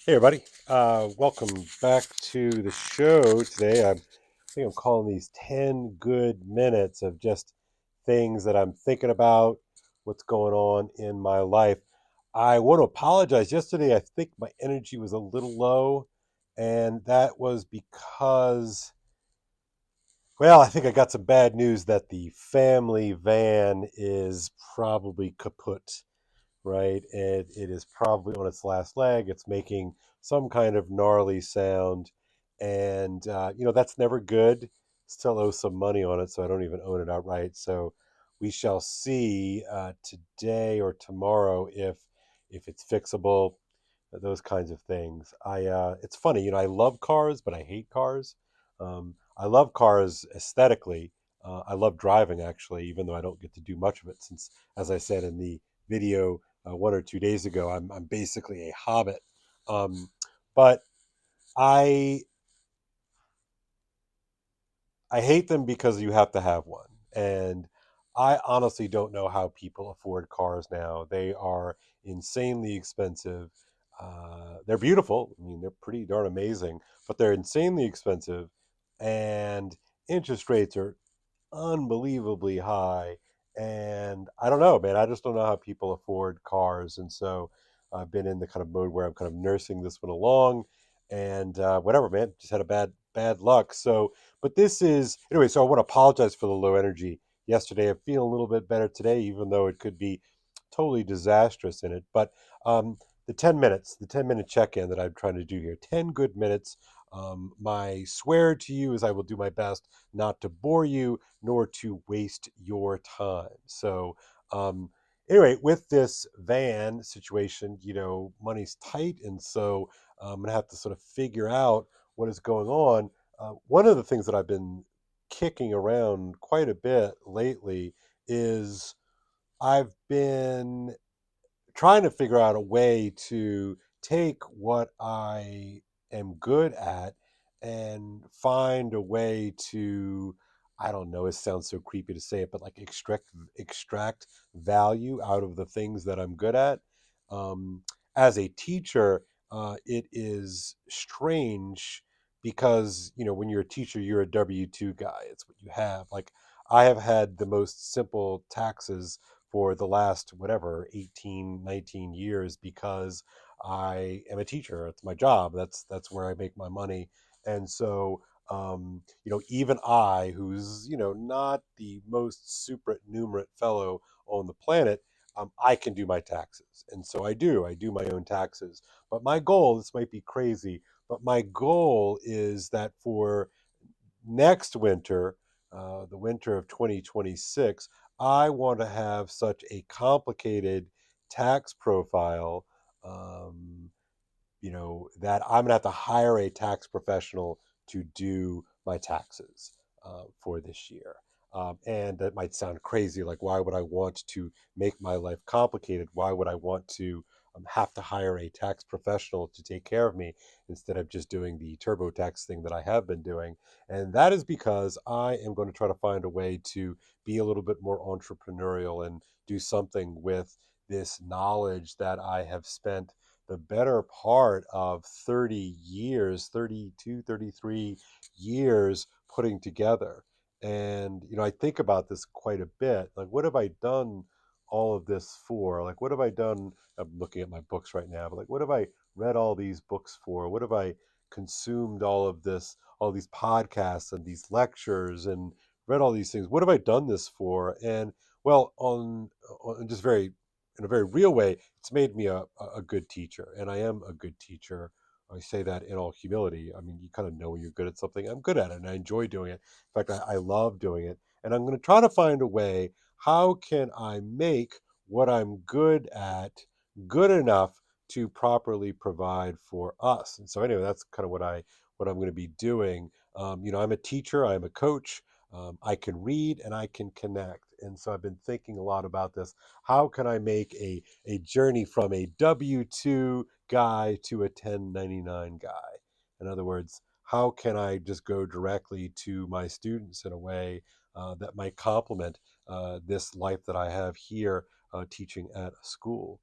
Hey everybody, welcome back to the show today. I think I'm calling these 10 good minutes of just things that I'm thinking about, what's going on in my life. I want to apologize. Yesterday, I think my energy was a little low, and that was because, well, I think I got some bad news that the family van is probably kaput, right? It is probably on its last leg. It's making some kind of gnarly sound, and that's never good. Still owe some money on it, so I don't even own it outright. So we shall see today or tomorrow if it's fixable. Those kinds of things. It's funny, I love cars, but I hate cars. I love cars aesthetically. I love driving actually, even though I don't get to do much of it since, as I said in the video 1 or 2 days ago, I'm basically a hobbit. But I I hate them because you have to have one, and I honestly don't know how people afford cars now. They are insanely expensive. They're beautiful. I mean, they're pretty darn amazing, but they're insanely expensive, and interest rates are unbelievably high. And I don't know, man. I just don't know how people afford cars. And so I've been in the kind of mode where I'm kind of nursing this one along, and whatever, man. Just had a bad luck. So, but this is anyway. So I want to apologize for the low energy yesterday. I'm feeling a little bit better today, even though it could be totally disastrous in it. But the 10 minutes, the 10 minute check in that I'm trying to do here, 10 good minutes. My swear to you is I will do my best not to bore you nor to waste your time. So, anyway, with this van situation, money's tight, and so I'm gonna have to sort of figure out what is going on. One of the things that I've been kicking around quite a bit lately is I've been trying to figure out a way to take what I am good at and find a way to, I don't know, it sounds so creepy to say it, but like extract value out of the things that I'm good at. Um, as a teacher, it is strange because when you're a teacher, you're a W-2 guy. It's what you have. Like I have had the most simple taxes for the last whatever 18, 19 years because I am a teacher. It's my job. That's where I make my money. And so even I, who's not the most supernumerate fellow on the planet, I can do my taxes. And so I do my own taxes. But my goal, this might be crazy, but my goal is that for next winter, the winter of 2026, I want to have such a complicated tax profile, um, that I'm going to have to hire a tax professional to do my taxes for this year. And that might sound crazy. Like, why would I want to make my life complicated? Why would I want to have to hire a tax professional to take care of me instead of just doing the TurboTax thing that I have been doing? And that is because I am going to try to find a way to be a little bit more entrepreneurial and do something with this knowledge that I have spent the better part of 30 years, 32, 33 years putting together. And, I think about this quite a bit. Like, what have I done all of this for? Like, what have I done? I'm looking at my books right now, but like, what have I read all these books for? What have I consumed all of this, all these podcasts and these lectures and read all these things? What have I done this for? And, well, on just very in a very real way, it's made me a good teacher, and I am a good teacher. I say that in all humility. I mean, you kind of know when you're good at something. I'm good at it, and I enjoy doing it. In fact, I love doing it, and I'm going to try to find a way. How can I make what I'm good at good enough to properly provide for us? And so, anyway, that's kind of what I'm going to be doing. I'm a teacher. I'm a coach. I can read and I can connect, and so I've been thinking a lot about this. How can I make a journey from a W-2 guy to a 1099 guy? In other words, how can I just go directly to my students in a way that might complement this life that I have here teaching at a school?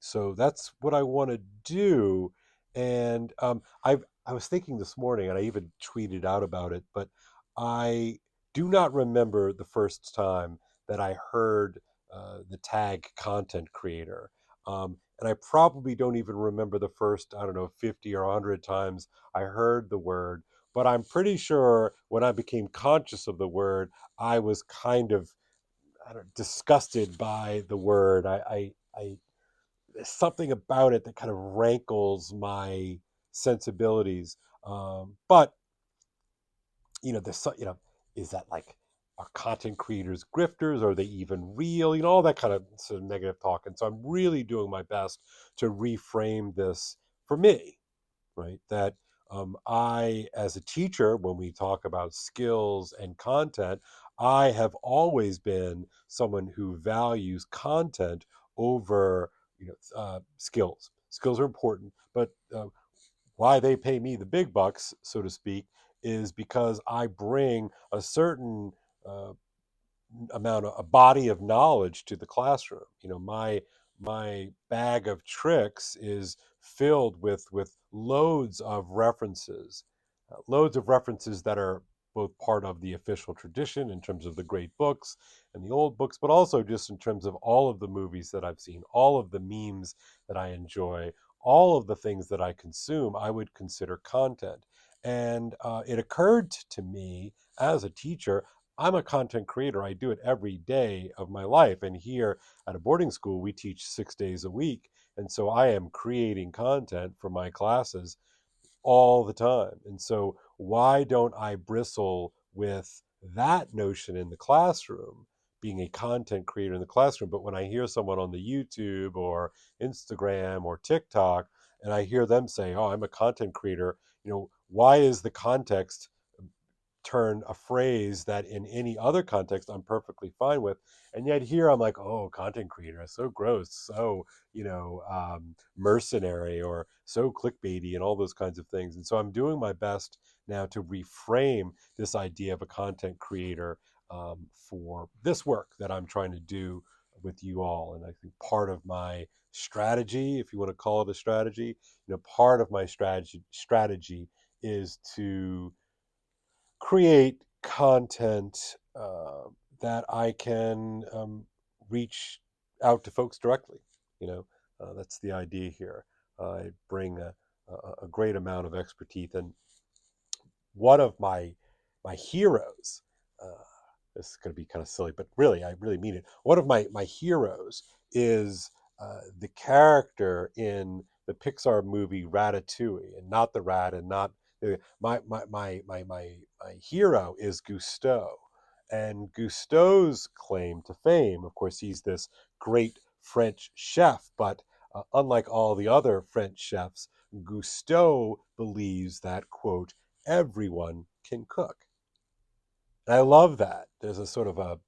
So that's what I want to do. And I was thinking this morning, and I even tweeted out about it, but I do not remember the first time that I heard the tag content creator. And I probably don't even remember the first, I don't know, 50 or 100 times I heard the word. But I'm pretty sure when I became conscious of the word, I was kind of, I don't, disgusted by the word. There's something about it that kind of rankles my sensibilities. But there's is that like, are content creators grifters? Are they even real? All that kind of sort of negative talk. And so I'm really doing my best to reframe this for me, right? That I, as a teacher, when we talk about skills and content, I have always been someone who values content over skills. Skills are important, but why they pay me the big bucks, so to speak, is because I bring a certain uh, amount of a body of knowledge to the classroom. My bag of tricks is filled with loads of references that are both part of the official tradition in terms of the great books and the old books, but also just in terms of all of the movies that I've seen, all of the memes that I enjoy, all of the things that I consume, I would consider content. And it occurred to me as a teacher, I'm a content creator. I do it every day of my life. And here at a boarding school, we teach 6 days a week. And so I am creating content for my classes all the time. And so why don't I bristle with that notion in the classroom, being a content creator in the classroom? But when I hear someone on the YouTube or Instagram or TikTok, and I hear them say, "Oh, I'm a content creator," why is the context turn a phrase that in any other context I'm perfectly fine with, and yet here I'm like, oh, content creator, so gross, so mercenary, or so clickbaity, and all those kinds of things. And so I'm doing my best now to reframe this idea of a content creator for this work that I'm trying to do with you all. And I think part of my strategy, if you want to call it a strategy, part of my strategy is to create content that I can reach out to folks directly. That's the idea here. I bring a great amount of expertise, and one of my heroes. Uh, this is going to be kind of silly, but really, I really mean it. One of my heroes is the character in the Pixar movie Ratatouille, and not the rat, and not my hero is Gusteau, and Gusteau's claim to fame, of course, he's this great French chef, but unlike all the other French chefs, Gusteau believes that, quote, everyone can cook. And I love that. There's a sort of a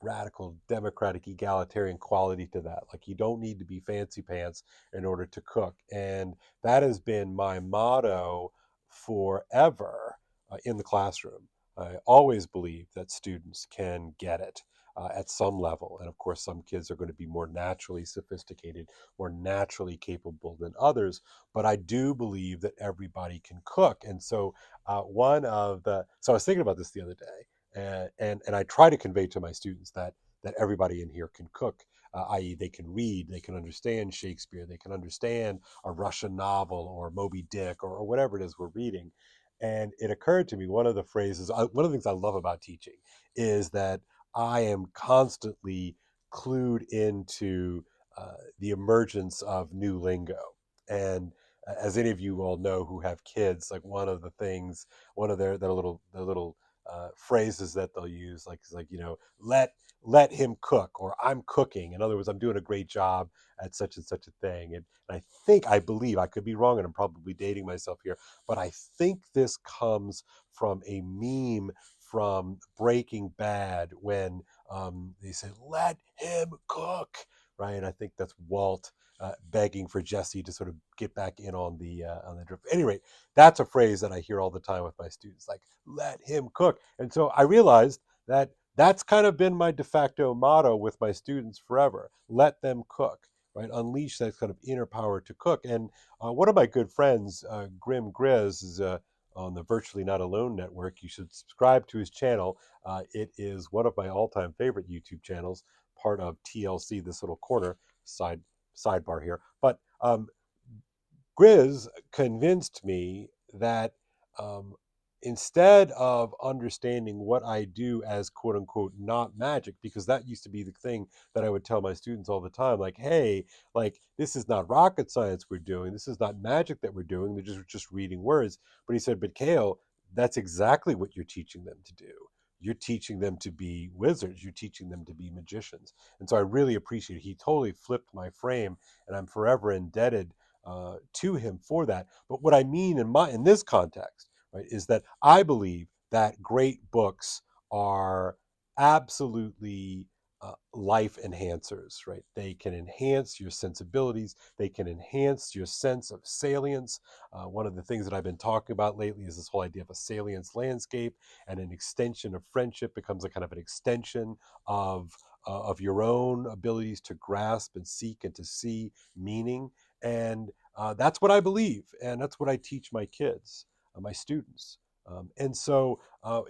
radical democratic egalitarian quality to that. Like, you don't need to be fancy pants in order to cook. And that has been my motto forever in the classroom. I always believe that students can get it at some level. And of course, some kids are going to be more naturally sophisticated, more naturally capable than others. But I do believe that everybody can cook. And so, so I was thinking about this the other day, and I try to convey to my students that everybody in here can cook, i.e., they can read, they can understand Shakespeare, they can understand a Russian novel or Moby Dick, or whatever it is we're reading. And it occurred to me, one of the things I love about teaching is that I am constantly clued into the emergence of new lingo. And as any of you all know who have kids, like one of their little phrases that they'll use, like, is like, let him cook, or I'm cooking. In other words, I'm doing a great job at such and such a thing. And I believe, I could be wrong, and I'm probably dating myself here, but I think this comes from a meme from Breaking Bad, when they say, let him cook, right? And I think that's Walt begging for Jesse to sort of get back in on the drip. At any rate, that's a phrase that I hear all the time with my students, like, let him cook. And so I realized that that's kind of been my de facto motto with my students forever: let them cook, right? Unleash that kind of inner power to cook. And one of my good friends, Grim Grizz, is on the Virtually Not Alone network. You should subscribe to his channel. It is one of my all-time favorite YouTube channels, part of TLC, this little corner sidebar here. But Grizz convinced me that um, instead of understanding what I do as quote unquote not magic, because that used to be the thing that I would tell my students all the time, like, hey, like this is not rocket science we're doing, this is not magic that we're doing, they're just reading words. But he said, but Kale, that's exactly what you're teaching them to do. You're teaching them to be wizards. You're teaching them to be magicians. And so I really appreciate it. He totally flipped my frame, and I'm forever indebted to him for that. But what I mean in this context, right, is that I believe that great books are absolutely life enhancers, right? They can enhance your sensibilities. They can enhance your sense of salience. One of the things that I've been talking about lately is this whole idea of a salience landscape, and an extension of friendship becomes a kind of an extension of your own abilities to grasp and seek and to see meaning. And that's what I believe, and that's what I teach my kids, my students. And so,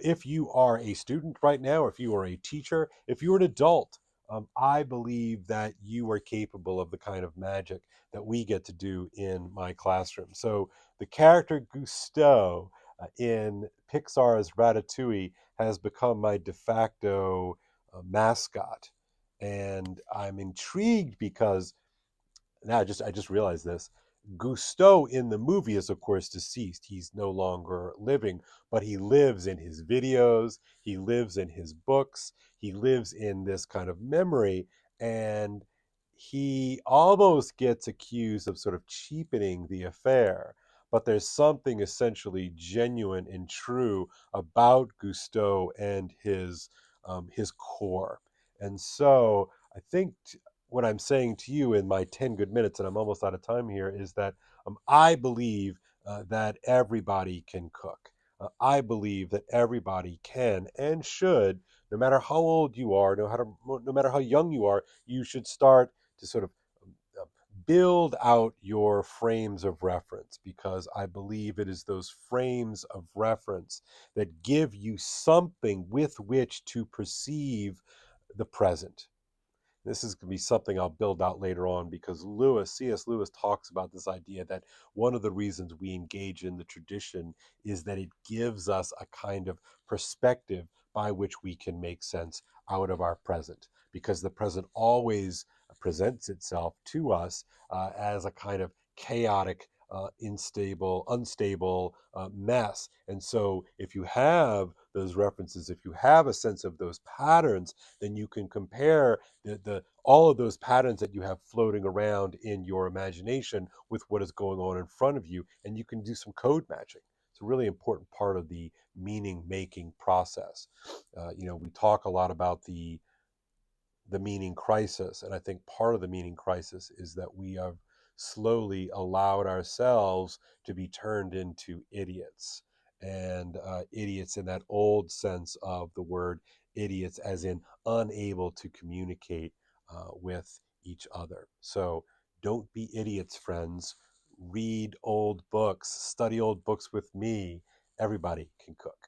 if you are a student right now, or if you are a teacher, if you're an adult, I believe that you are capable of the kind of magic that we get to do in my classroom. So, the character Gusteau in Pixar's Ratatouille has become my de facto mascot. And I'm intrigued because now I just realized this. Gusteau in the movie is of course deceased. He's no longer living, but he lives in his videos, he lives in his books, he lives in this kind of memory, and he almost gets accused of sort of cheapening the affair. But there's something essentially genuine and true about Gusteau and his core. And so I think what I'm saying to you in my 10 good minutes, and I'm almost out of time here, is that I believe that everybody can cook. I believe that everybody can and should, no matter how old you are, no matter how young you are, you should start to sort of uh, build out your frames of reference, because I believe it is those frames of reference that give you something with which to perceive the present. This is going to be something I'll build out later on, because C.S. Lewis talks about this idea that one of the reasons we engage in the tradition is that it gives us a kind of perspective by which we can make sense out of our present, because the present always presents itself to us as a kind of chaotic, unstable mess. And so, if you have those references, if you have a sense of those patterns, then you can compare the all of those patterns that you have floating around in your imagination with what is going on in front of you, and you can do some code matching. It's a really important part of the meaning making process. We talk a lot about the meaning crisis. And I think part of the meaning crisis is that we have slowly allowed ourselves to be turned into idiots. And idiots in that old sense of the word idiots, as in unable to communicate with each other. So don't be idiots, friends. Read old books, study old books with me. Everybody can cook.